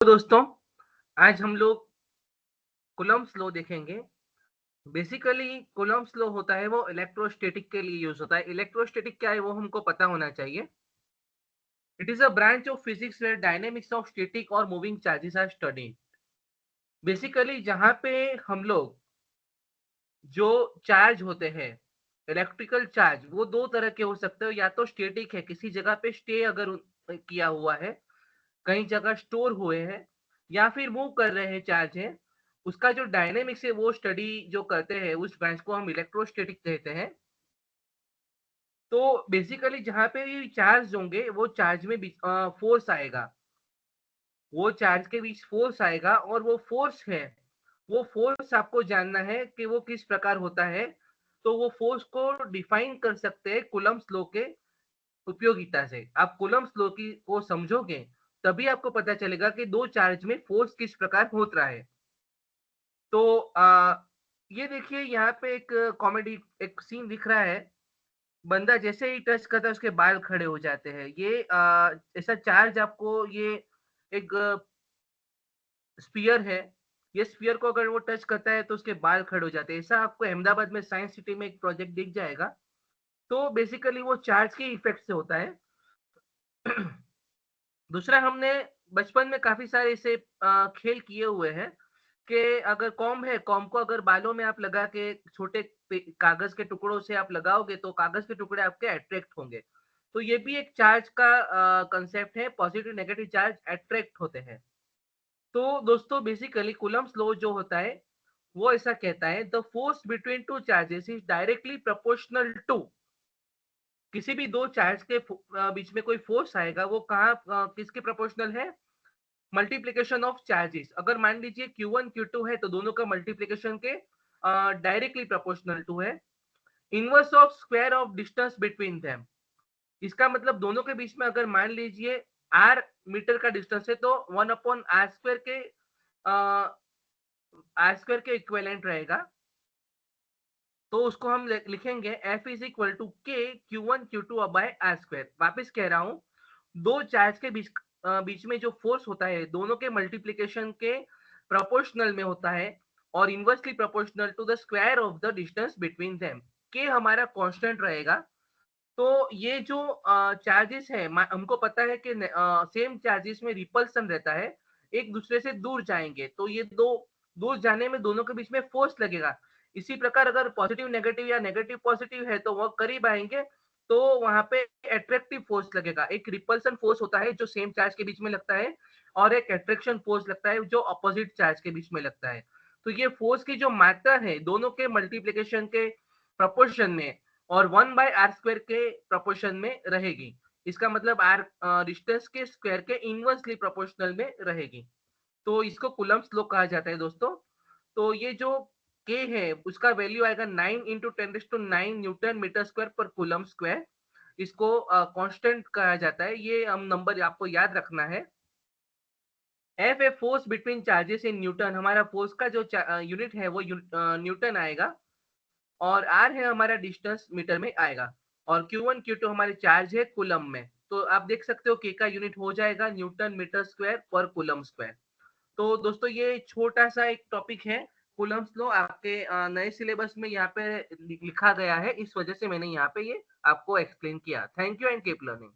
दोस्तों, आज हम लोग कूलम्ब्स लॉ देखेंगे। बेसिकली कूलम्ब्स लॉ होता है वो इलेक्ट्रोस्टैटिक के लिए यूज़ होता है। इलेक्ट्रोस्टैटिक क्या है वो हमको पता होना चाहिए। It is a branch of physics where dynamics of static और moving charges are studied. Basically जहाँ पे हम लोग जो चार्ज होते हैं, इलेक्ट्रिकल चार्ज वो 2 तरह के हो सकते हैं, या तो स्टैटिक है, किसी जगह पे स्टे अगर किया हुआ है, कई जगह स्टोर हुए हैं या फिर मूव कर रहे हैं चार्ज हैं, उसका जो डायनेमिक्स है वो स्टडी जो करते हैं उस ब्रांच को हम इलेक्ट्रोस्टैटिक कहते हैं। तो बेसिकली जहाँ पे भी चार्ज होंगे वो चार्ज में फोर्स आएगा, वो चार्ज के बीच फोर्स आएगा और वो फोर्स है, वो फोर्स आपको जानना है कि वो किस प्रकार होता है। तो वो फोर्स को डिफाइन कर सकते हैं कूलम्ब्स लॉ के उपयोगिता से। आप कूलम्ब्स लॉ की को समझोगे, तभी आपको पता चलेगा कि 2 चार्ज में फ़ोर्स किस प्रकार होत रहा है। तो ये देखिए यहाँ पे एक कॉमेडी एक सीन दिख रहा है। बंदा जैसे ही टच करता है उसके बाल खड़े हो जाते हैं। ये ऐसा चार्ज आपको ये एक स्फीयर है। ये स्फीयर को अगर वो टच करता है तो उसके बाल खड़े हो जाते हैं। ऐसा आपको अहमदाबाद में साइंस सिटी में एक प्रोजेक्ट दिख जाएगा। तो बेसिकली वो चार्ज के इफ़ेक्ट से होता है। दूसरा हमने बचपन में काफ़ी सारे ऐसे खेल किए हुए हैं कि अगर कॉम्ब है, कॉम्ब को अगर बालों में आप लगा के छोटे कागज़ के टुकड़ों से आप लगाओगे तो कागज़ के टुकड़े आपके अट्रैक्ट होंगे। तो ये भी एक चार्ज का कांसेप्ट है, पॉजिटिव नेगेटिव चार्ज अट्रैक्ट होते हैं। तो दोस्तों बेसिकली कूलम्ब्स लॉ जो होता है, वो ऐसा कहता है the force between two charges is directly proportional to. किसी भी 2 चार्ज के बीच में कोई फोर्स आएगा वो कहाँ किसके प्रोपोर्शनल है? Multiplication of charges. अगर मान लीजिए Q1 Q2 है तो दोनों का मल्टीप्लिकेशन के डायरेक्टली प्रोपोर्शनल टू है। Inverse of square of distance between them. इसका मतलब दोनों के बीच में अगर मान लीजिए r मीटर का डिस्टेंस है तो 1 अपॉन r स्क्वायर के इक्विवेलेंट रहेगा। तो उसको हम लिखेंगे F इज इक्वल टू के Q1 Q2 bye r square. वापस कह रहा हूँ, दो चार्ज के बीच में जो फोर्स होता है दोनों के मल्टीप्लिकेशन के प्रोपोर्शनल में होता है और inversely proportional to the square of the distance between them. के हमारा कांस्टेंट रहेगा। तो ये जो चार्जेस है हमको पता है कि सेम चार्जेस में रिपल्सन रहता है, एक दूसरे से दूर जाएंगे तो ये दो दूर जाने में दोनों के बीच में फोर्स लगेगा। इसी प्रकार अगर पॉजिटिव नेगेटिव या नेगेटिव पॉजिटिव है तो वो करीब आएंगे, तो वहां पे अट्रैक्टिव फोर्स लगेगा। एक रिपल्सन फोर्स होता है जो सेम चार्ज के बीच में लगता है और एक अट्रैक्शन फोर्स लगता है जो अपोजिट चार्ज के बीच में लगता है। तो ये फोर्स की जो मात्रा है दोनों के मल्टीप्लीकेशन के प्रपोर्शन में और 1 बाय आर स्क्वायर के प्रोपोर्शन में रहेगी। इसका मतलब आर डिस्टेंस के स्क्वायर के इनवर्सली प्रोपोर्शनल में रहेगी। तो इसको कूलम्ब्स लॉ कहा जाता है दोस्तों। तो ये जो के है उसका वैल्यू आएगा 9 into 10⁹ न्यूटन मीटर स्क्वायर पर कूलम्ब स्क्वायर। इसको कांस्टेंट कहा जाता है। ये हम नंबर आपको याद रखना है। F a force between charges in newton. हमारा फोर्स का जो यूनिट है वो न्यूटन आएगा और आर है हमारा डिस्टेंस मीटर में आएगा और Q1 Q2 हमारे चार्ज है कूलम में। तो आप देख सकते हो के का यूनिट हो जाएगा न्यूटन मीटर स्क्वायर पर कूलम स्क्वायर। तो दोस्तों ये छोटा सा एक टॉपिक है। कूलम्स लॉ आपके नए सिलेबस में यहाँ पे लिखा गया है, इस वजह से मैंने यहाँ पे ये आपको एक्सप्लेन किया। Thank you and keep learning.